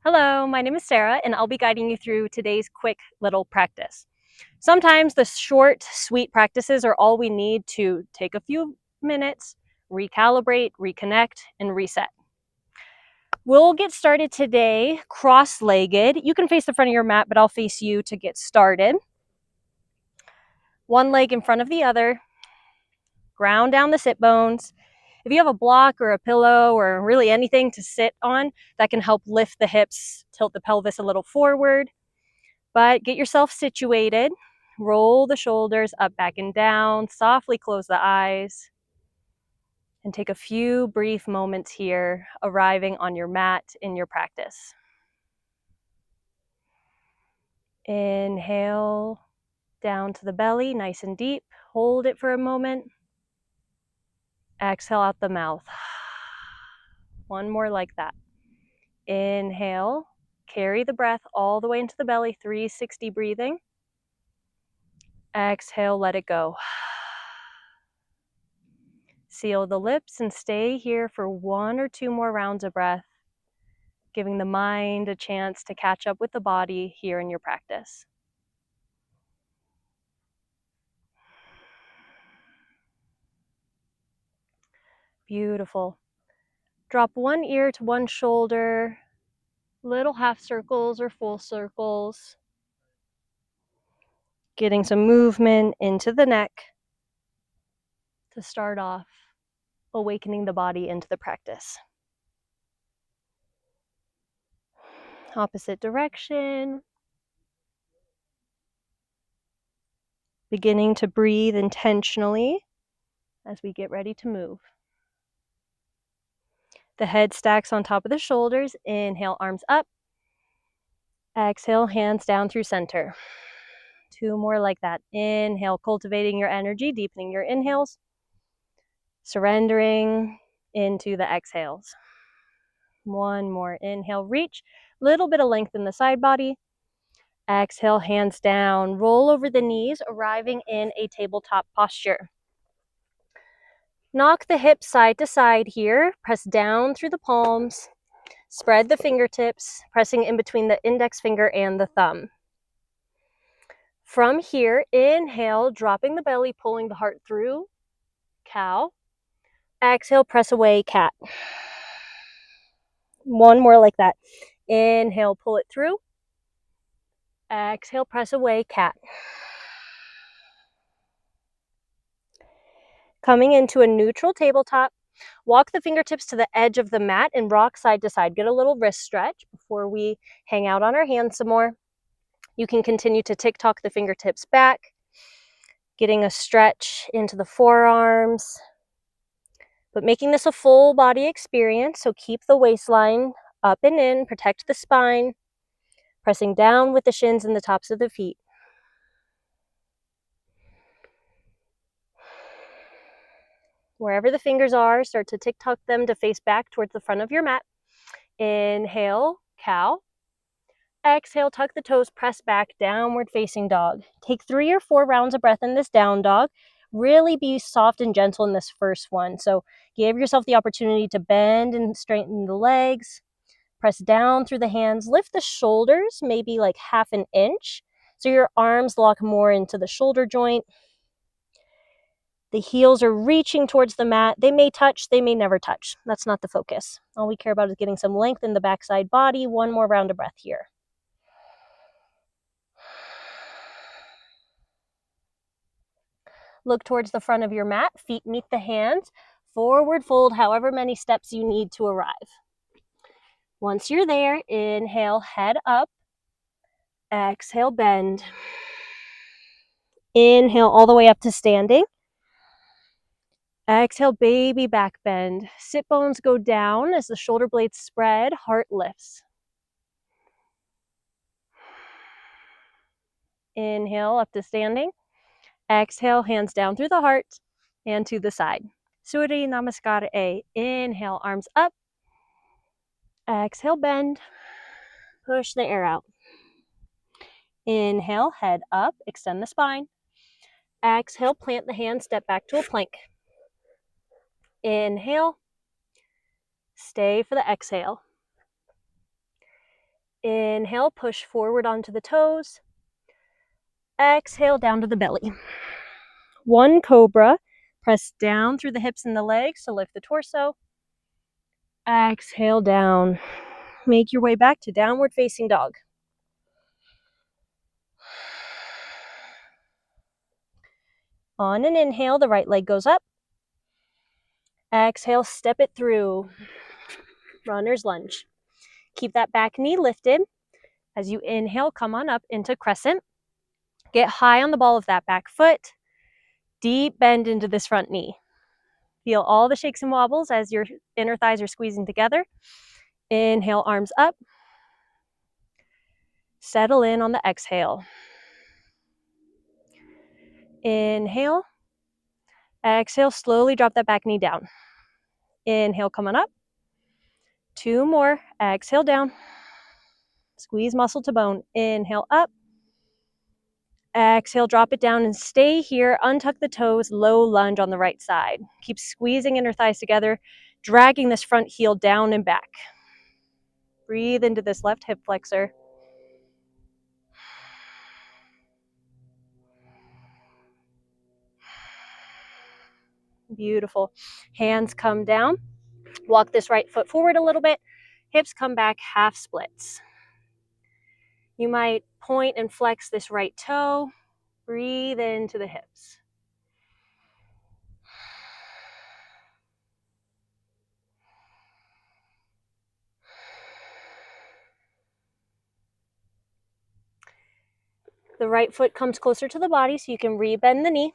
Hello, my name is Sarah, and I'll be guiding you through today's quick little practice. Sometimes the short, sweet practices are all we need to take a few minutes, recalibrate, reconnect, and reset. We'll get started today cross-legged. You can face the front of your mat, but I'll face you to get started. One leg in front of the other. Ground down the sit bones. If you have a block or a pillow or really anything to sit on, that can help lift the hips, tilt the pelvis a little forward. But get yourself situated. Roll the shoulders up, back, and down. Softly close the eyes. And take a few brief moments here, arriving on your mat in your practice. Inhale down to the belly, nice and deep. Hold it for a moment. Exhale out the mouth. One more like that. Inhale, carry the breath all the way into the belly, 360 breathing. Exhale, let it go. Seal the lips and stay here for 1 or 2 more rounds of breath, giving the mind a chance to catch up with the body here in your practice. Beautiful. Drop one ear to one shoulder, little half circles or full circles. Getting some movement into the neck to start off, awakening the body into the practice. Opposite direction. Beginning to breathe intentionally as we get ready to move. The head stacks on top of the shoulders. Inhale, arms up. Exhale, hands down through center. 2 more like that. Inhale, cultivating your energy, deepening your inhales. Surrendering into the exhales. 1 more. Inhale, reach. Little bit of length in the side body. Exhale, hands down. Roll over the knees, arriving in a tabletop posture. Knock the hips side to side here. Press down through the palms. Spread the fingertips, pressing in between the index finger and the thumb. From here, inhale, dropping the belly, pulling the heart through. Cow. Exhale, press away, cat. 1 more like that. Inhale, pull it through. Exhale, press away, cat. Coming into a neutral tabletop, walk the fingertips to the edge of the mat and rock side to side. Get a little wrist stretch before we hang out on our hands some more. You can continue to tick-tock the fingertips back, getting a stretch into the forearms, but making this a full body experience. So keep the waistline up and in, protect the spine, pressing down with the shins and the tops of the feet. Wherever the fingers are, start to tick-tock them to face back towards the front of your mat. Inhale, cow. Exhale, tuck the toes, press back, downward facing dog. Take 3 or 4 rounds of breath in this down dog. Really be soft and gentle in this first one. So give yourself the opportunity to bend and straighten the legs. Press down through the hands. Lift the shoulders, maybe like 1/2 inch. So your arms lock more into the shoulder joint. The heels are reaching towards the mat. They may touch, they may never touch. That's not the focus. All we care about is getting some length in the backside body. 1 more round of breath here. Look towards the front of your mat. Feet meet the hands. Forward fold however many steps you need to arrive. Once you're there, inhale, head up. Exhale, bend. Inhale all the way up to standing. Exhale, baby back bend. Sit bones go down as the shoulder blades spread, heart lifts. Inhale, up to standing. Exhale, hands down through the heart and to the side. Surya Namaskar A. Inhale, arms up. Exhale, bend. Push the air out. Inhale, head up, extend the spine. Exhale, plant the hands, step back to a plank. Inhale, stay for the exhale. Inhale, push forward onto the toes. Exhale, down to the belly. One cobra. Press down through the hips and the legs to lift the torso. Exhale, down. Make your way back to downward facing dog. On an inhale, the right leg goes up. Exhale, step it through. Runner's lunge. Keep that back knee lifted. As you inhale, come on up into crescent. Get high on the ball of that back foot. Deep bend into this front knee. Feel all the shakes and wobbles as your inner thighs are squeezing together. Inhale, arms up. Settle in on the exhale. Inhale. Exhale, slowly drop that back knee down. Inhale, come on up. Two more. Exhale, down. Squeeze muscle to bone. Inhale, up. Exhale, drop it down and stay here. Untuck the toes, low lunge on the right side. Keep squeezing inner thighs together, dragging this front heel down and back. Breathe into this left hip flexor. Beautiful. Hands come down. Walk this right foot forward a little bit. Hips come back, half splits. You might point and flex this right toe. Breathe into the hips. The right foot comes closer to the body so you can rebend the knee.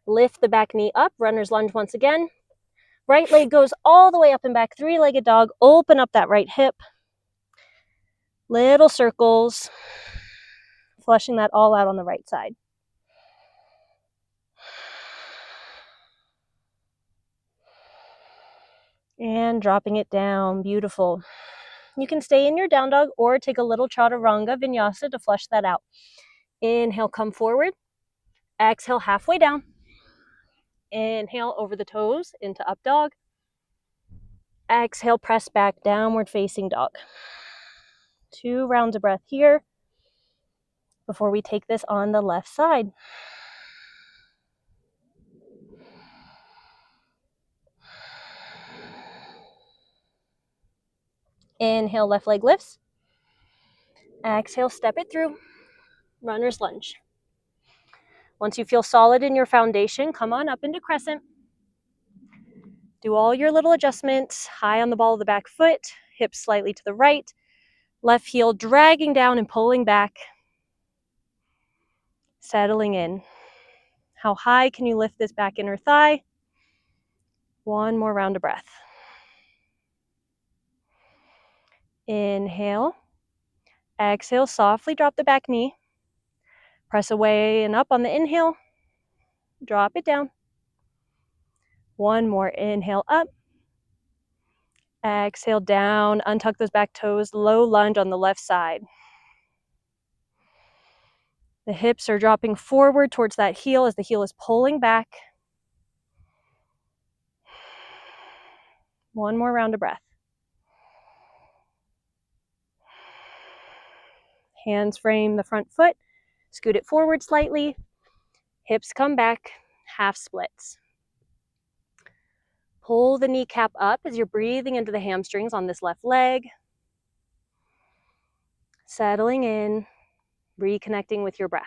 Lift the back knee up, runner's lunge once again. Right leg goes all the way up and back, three-legged dog. Open up that right hip. Little circles. Flushing that all out on the right side. And dropping it down. Beautiful. You can stay in your down dog or take a little chaturanga vinyasa to flush that out. Inhale, come forward. Exhale, halfway down. Inhale, over the toes into up dog. Exhale, press back, downward facing dog. 2 rounds of breath here before we take this on the left side. Inhale, left leg lifts. Exhale, step it through. Runner's lunge. Once you feel solid in your foundation, come on up into crescent. Do all your little adjustments. High on the ball of the back foot, hips slightly to the right. Left heel dragging down and pulling back. Settling in. How high can you lift this back inner thigh? One more round of breath. Inhale. Exhale, softly drop the back knee. Press away and up on the inhale. Drop it down. One more. Inhale up. Exhale down. Untuck those back toes. Low lunge on the left side. The hips are dropping forward towards that heel as the heel is pulling back. One more round of breath. Hands frame the front foot. Scoot it forward slightly. Hips come back. Half splits. Pull the kneecap up as you're breathing into the hamstrings on this left leg. Settling in. Reconnecting with your breath.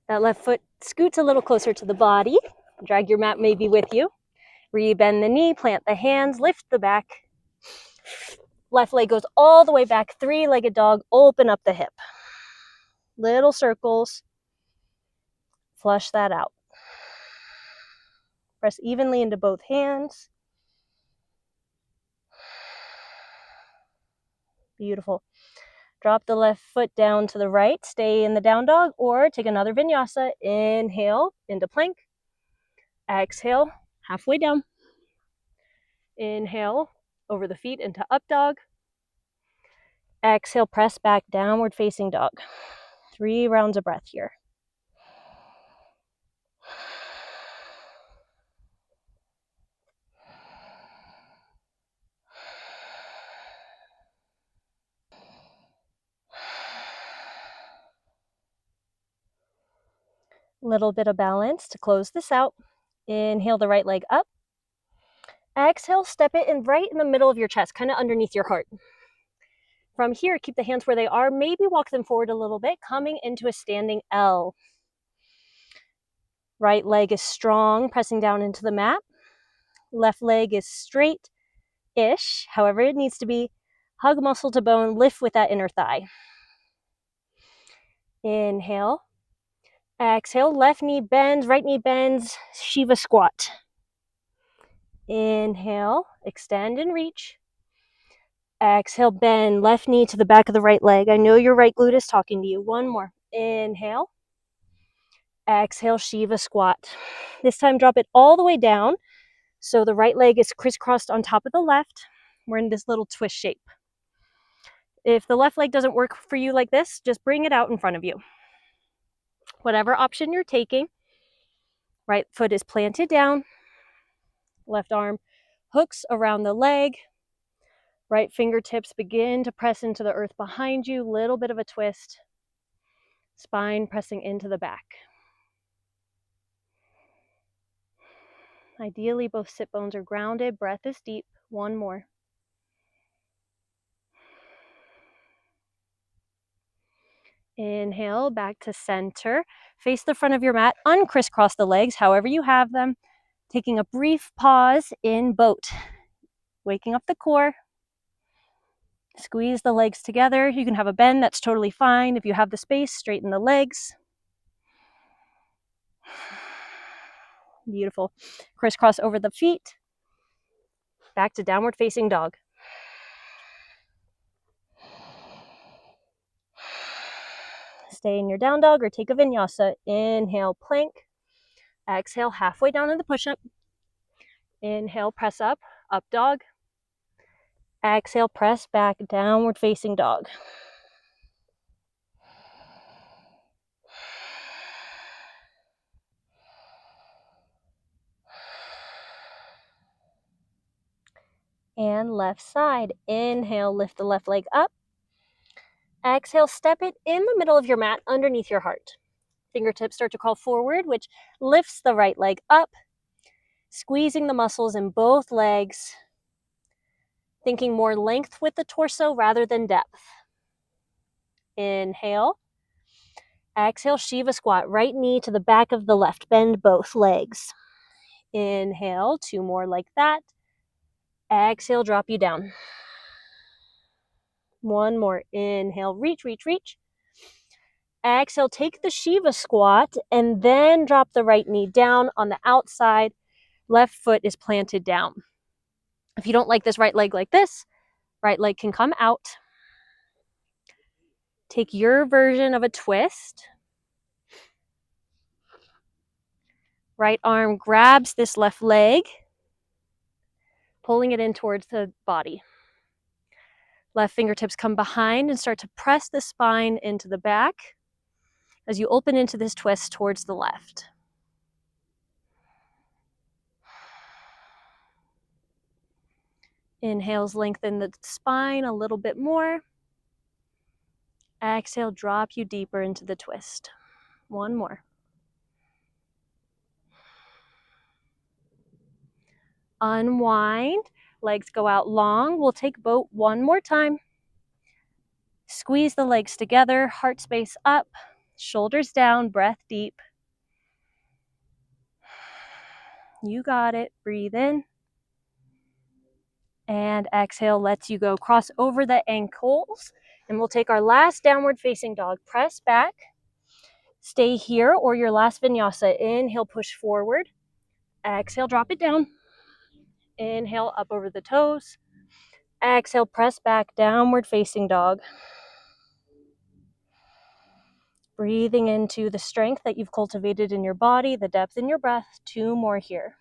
That left foot scoots a little closer to the body. Drag your mat maybe with you. Rebend the knee, plant the hands, lift the back. Left leg goes all the way back, three-legged dog, open up the hip. Little circles. Flush that out. Press evenly into both hands. Beautiful. Drop the left foot down to the right. Stay in the down dog or take another vinyasa. Inhale into plank. Exhale, halfway down. Inhale over the feet into up dog. Exhale, press back, downward facing dog. 3 rounds of breath here. Little bit of balance to close this out. Inhale the right leg up. Exhale, step it in right in the middle of your chest, kind of underneath your heart. From here, keep the hands where they are. Maybe walk them forward a little bit, coming into a standing L. Right leg is strong, pressing down into the mat. Left leg is straight-ish, however it needs to be. Hug muscle to bone, lift with that inner thigh. Inhale. Exhale, left knee bends, right knee bends, Shiva squat. Inhale, extend and reach. Exhale, bend, left knee to the back of the right leg. I know your right glute is talking to you. One more. Inhale. Exhale, Shiva squat. This time, drop it all the way down. So the right leg is crisscrossed on top of the left. We're in this little twist shape. If the left leg doesn't work for you like this, just bring it out in front of you. Whatever option you're taking, right foot is planted down. Left arm hooks around the leg. Right fingertips begin to press into the earth behind you. Little bit of a twist. Spine pressing into the back. Ideally, both sit bones are grounded. Breath is deep. One more. Inhale, back to center. Face the front of your mat. Uncrisscross the legs, however you have them. Taking a brief pause in boat. Waking up the core. Squeeze the legs together. You can have a bend, that's totally fine. If you have the space, straighten the legs. Beautiful. Crisscross over the feet. Back to downward facing dog. Stay in your down dog or take a vinyasa. Inhale, plank. Exhale, halfway down in the push-up. Inhale, press up, up dog. Exhale, press back, downward facing dog. And left side. Inhale, lift the left leg up. Exhale, step it in the middle of your mat underneath your heart. Fingertips start to crawl forward, which lifts the right leg up, squeezing the muscles in both legs, thinking more length with the torso rather than depth. Inhale. Exhale, Shiva squat, right knee to the back of the left. Bend both legs. Inhale, two more like that. Exhale, drop you down. One more. Inhale, reach, reach, reach. Exhale, take the Shiva squat and then drop the right knee down on the outside. Left foot is planted down. If you don't like this right leg like this, right leg can come out. Take your version of a twist. Right arm grabs this left leg, pulling it in towards the body. Left fingertips come behind and start to press the spine into the back as you open into this twist towards the left. Inhales, lengthen the spine a little bit more. Exhale, drop you deeper into the twist. One more. Unwind, legs go out long. We'll take boat one more time. Squeeze the legs together, heart space up, shoulders down, breath deep. You got it. Breathe in. And exhale lets you go. Cross over the ankles. And we'll take our last downward facing dog. Press back. Stay here or your last vinyasa. Inhale, push forward. Exhale, drop it down. Inhale, up over the toes. Exhale, press back, downward facing dog. Breathing into the strength that you've cultivated in your body, the depth in your breath. Two more here.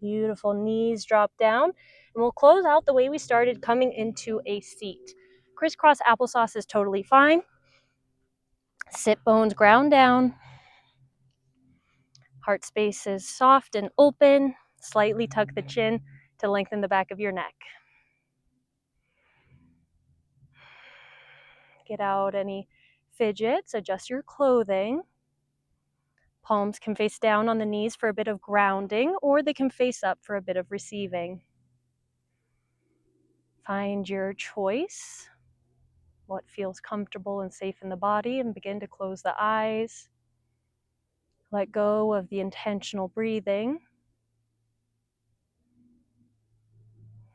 Beautiful. Knees drop down. And we'll close out the way we started, coming into a seat. Crisscross applesauce is totally fine. Sit bones ground down. Heart space is soft and open. Slightly tuck the chin. to lengthen the back of your neck. Get out any fidgets, adjust your clothing. Palms can face down on the knees for a bit of grounding, or they can face up for a bit of receiving. Find your choice, what feels comfortable and safe in the body, and begin to close the eyes. Let go of the intentional breathing.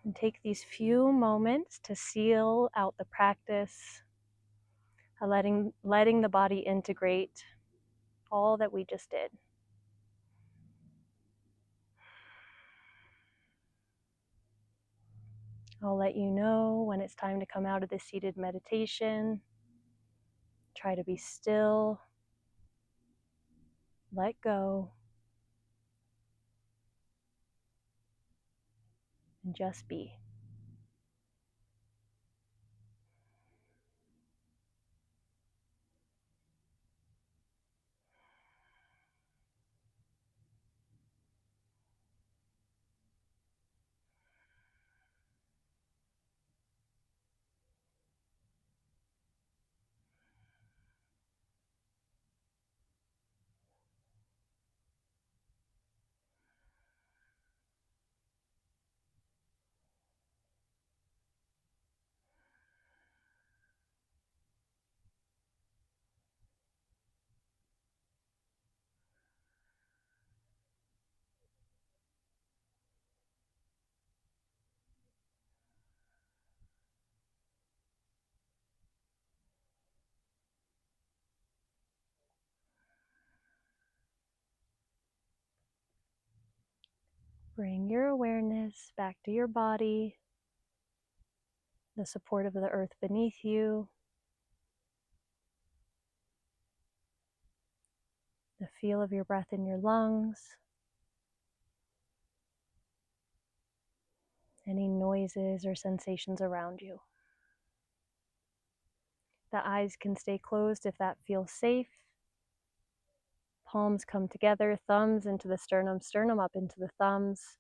And take these few moments to seal out the practice, letting the body integrate all that we just did. I'll let you know when it's time to come out of this seated meditation. Try to be still, let go, and just be. Bring your awareness back to your body, the support of the earth beneath you, the feel of your breath in your lungs, any noises or sensations around you. The eyes can stay closed if that feels safe. Palms come together, thumbs into the sternum, sternum up into the thumbs.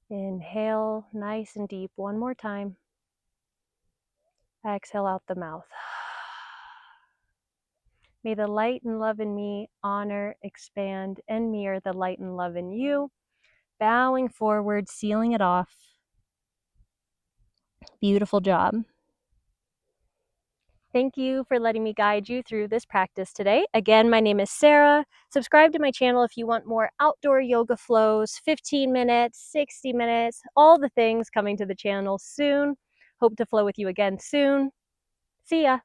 Inhale, nice and deep, one more time. Exhale out the mouth. May the light and love in me honor, expand, and mirror the light and love in you. Bowing forward, sealing it off. Beautiful job. Thank you for letting me guide you through this practice today. Again, my name is Sarah. Subscribe to my channel if you want more outdoor yoga flows, 15 minutes, 60 minutes, all the things coming to the channel soon. Hope to flow with you again soon. See ya.